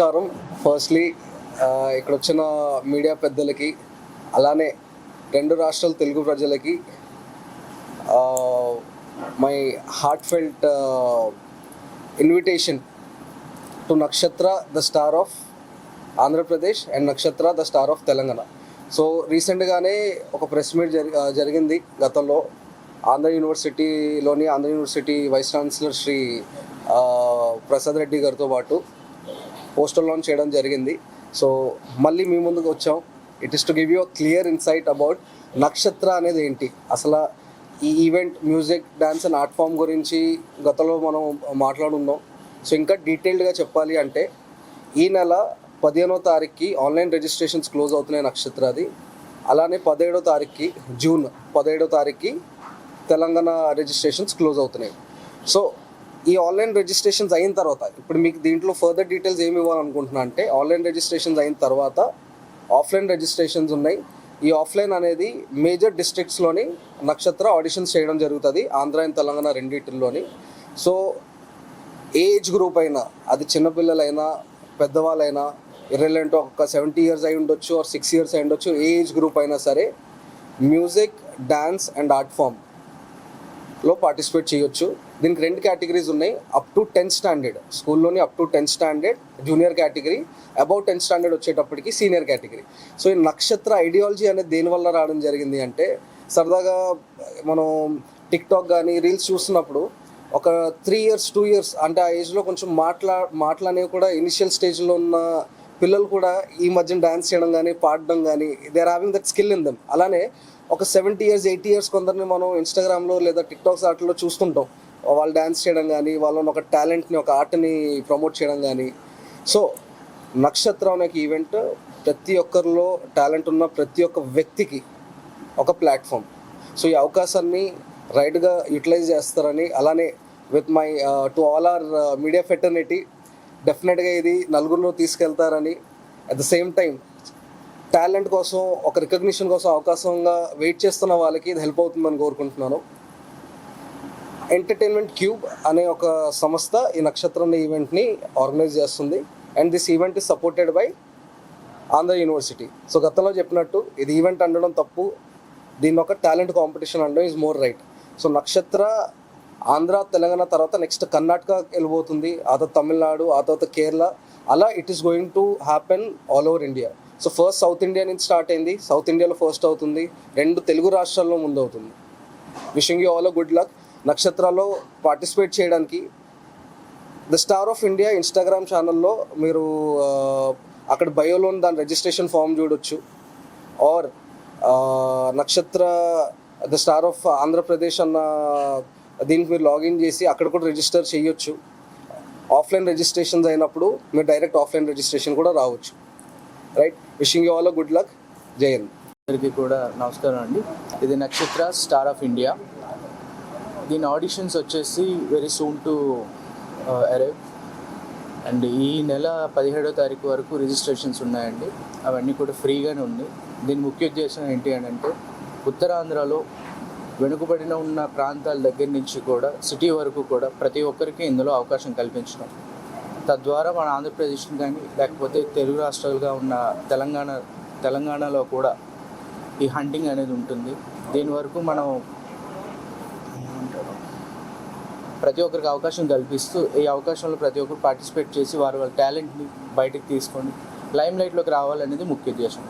నమస్కారం. ఫస్ట్లీ ఇక్కడ వచ్చిన మీడియా పెద్దలకి, అలానే రెండు రాష్ట్రాల తెలుగు ప్రజలకి my heart felt invitation to Nakshatra the star of Andhra Pradesh and Nakshatra the star of Telangana. So రీసెంట్గానే ఒక ప్రెస్ మీట్ జరిగింది గతంలో Andhra university vice chancellor Shri Prasad Reddy గారితో పాటు పోస్టర్ లాంచ్ చేయడం జరిగింది. సో మళ్ళీ మీ ముందుకు వచ్చాం. It is to give you a clear insight about Nakshatra అనేది ఏంటి, అసలు ఈ event music, dance and art form గురించి గతంలో మనం మాట్లాడున్నాం. సో ఇంకా డీటెయిల్డ్గా చెప్పాలి అంటే ఈ నెల 15వ తారీఖుకి ఆన్లైన్ రిజిస్ట్రేషన్స్ క్లోజ్ అవుతున్నాయి నక్షత్రది. అలానే 17వ తారీఖుకి జూన్ 17వ తారీఖుకి తెలంగాణ రిజిస్ట్రేషన్స్ క్లోజ్ అవుతున్నాయి. సో ఈ ఆన్లైన్ రిజిస్ట్రేషన్స్ అయిన తర్వాత ఇప్పుడు మీకు దీంట్లో ఫర్దర్ డీటెయిల్స్ ఏమి ఇవ్వాలనుకుంటున్నా అంటే, ఆన్లైన్ రిజిస్ట్రేషన్స్ అయిన తర్వాత ఆఫ్లైన్ రిజిస్ట్రేషన్స్ ఉన్నాయి. ఈ ఆఫ్లైన్ అనేది మేజర్ డిస్ట్రిక్ట్స్లోని నక్షత్ర ఆడిషన్స్ చేయడం జరుగుతుంది, ఆంధ్ర అండ్ తెలంగాణ రెండింటిలోని. సో ఏజ్ గ్రూప్ అయినా, అది చిన్నపిల్లలైనా పెద్దవాళ్ళైనా, ఇర్రెలెంట్ ఒక 70 years అయి ఉండొచ్చు ఆర్ 6 years అయి ఉండొచ్చు, ఏ ఏజ్ గ్రూప్ అయినా సరే మ్యూజిక్, డ్యాన్స్ అండ్ ఆర్ట్ ఫామ్లో పార్టిసిపేట్ చేయొచ్చు. దీనికి 2 కేటగిరీస్ ఉన్నాయి. అప్ టు 10th standard స్కూల్లోని up to 10th standard junior category, above 10th standard వచ్చేటప్పటికి సీనియర్ కేటగిరీ. సో ఈ నక్షత్ర ఐడియాలజీ అనేది దేనివల్ల రావడం జరిగింది అంటే, సరదాగా మనం టిక్టాక్ కానీ రీల్స్ చూస్తున్నప్పుడు ఒక 3 years 2 years అంటే ఆ ఏజ్లో కొంచెం మాటలనేవి కూడా ఇనిషియల్ స్టేజ్లో ఉన్న పిల్లలు కూడా ఈ మధ్యన డ్యాన్స్ చేయడం కానీ పాడడం కానీ they are having that skill in them. అలానే ఒక 70 years 80 years కొందరిని మనం ఇన్స్టాగ్రామ్లో లేదా టిక్టాక్స్ వాటిలో చూస్తుంటాం, వాళ్ళు డ్యాన్స్ చేయడం కానీ, వాళ్ళని ఒక టాలెంట్ని, ఒక ఆర్ట్ని ప్రమోట్ చేయడం కానీ. సో నక్షత్రం అనే ఈవెంట్ ప్రతి ఒక్కరిలో టాలెంట్ ఉన్న ప్రతి ఒక్క వ్యక్తికి ఒక ప్లాట్ఫామ్. సో ఈ అవకాశాన్ని రైట్గా యూటిలైజ్ చేస్తారని, అలానే with my to all our media fraternity డెఫినెట్గా ఇది నలుగురిలో తీసుకెళ్తారని, at the same time talent కోసం, ఒక రికగ్నిషన్ కోసం అవకాశంగా వెయిట్ చేస్తున్న వాళ్ళకి ఇది హెల్ప్ అవుతుందని కోరుకుంటున్నాను. ఎంటర్టైన్మెంట్ క్యూబ్ అనే ఒక సంస్థ ఈ నక్షత్రం ఈవెంట్ని ఆర్గనైజ్ చేస్తుంది. And this event is supported by Andhra university. So గతంలో చెప్పినట్టు ఇది ఈవెంట్ అనడం తప్పు, దీన్ని ఒక టాలెంట్ కాంపిటీషన్ అనడం ఈజ్ మోర్ రైట్. సో నక్షత్ర ఆంధ్ర తెలంగాణ తర్వాత నెక్స్ట్ కర్ణాటక వెళ్ళిపోతుంది, ఆ తర్వాత తమిళనాడు, ఆ తర్వాత కేరళ, అలా it is going to happen all over India. So first south India నుంచి స్టార్ట్ అయింది, సౌత్ ఇండియాలో ఫస్ట్ అవుతుంది, 2 తెలుగు రాష్ట్రాల్లో ముందు అవుతుంది. Wishing you all good luck. నక్షత్రాలో పార్టిసిపేట్ చేయడానికి the star of India Instagram ఛానల్లో మీరు అక్కడ బయోలో దాని రిజిస్ట్రేషన్ ఫామ్ చూడొచ్చు. Or Nakshatra the star of Andhra Pradesh అన్న దీనికి మీరు లాగిన్ చేసి అక్కడ కూడా రిజిస్టర్ చేయొచ్చు. ఆఫ్లైన్ రిజిస్ట్రేషన్స్ అయినప్పుడు మీరు డైరెక్ట్ ఆఫ్లైన్ రిజిస్ట్రేషన్ కూడా రావచ్చు. Right, wishing you all good luck. జై హింద్. అందరికీ కూడా నమస్కారం అండి. ఇది నక్షత్ర స్టార్ ఆఫ్ ఇండియా. దీని ఆడిషన్స్ వచ్చేసి very soon to arrive. And ఈ నెల 17వ తారీఖు వరకు రిజిస్ట్రేషన్స్ ఉన్నాయండి. అవన్నీ కూడా ఫ్రీగానే ఉంది. దీని ముఖ్య ఉద్దేశం ఏంటి అని అంటే, ఉత్తరాంధ్రలో వెనుకబడిన ఉన్న ప్రాంతాల దగ్గర నుంచి కూడా సిటీ వరకు కూడా ప్రతి ఒక్కరికి ఇందులో అవకాశం కల్పించడం, తద్వారా మన ఆంధ్రప్రదేశ్ని కానీ లేకపోతే తెలుగు రాష్ట్రాలుగా ఉన్న తెలంగాణలో కూడా ఈ హంటింగ్ అనేది ఉంటుంది. దీని వరకు మనం ప్రతి ఒక్కరికి అవకాశం కల్పిస్తూ ఈ అవకాశంలో ప్రతి ఒక్కరు పార్టిసిపేట్ చేసి వారి టాలెంట్ని బయటకు తీసుకొని లైమ్ లైట్లోకి రావాలనేది ముఖ్య ఉద్దేశం.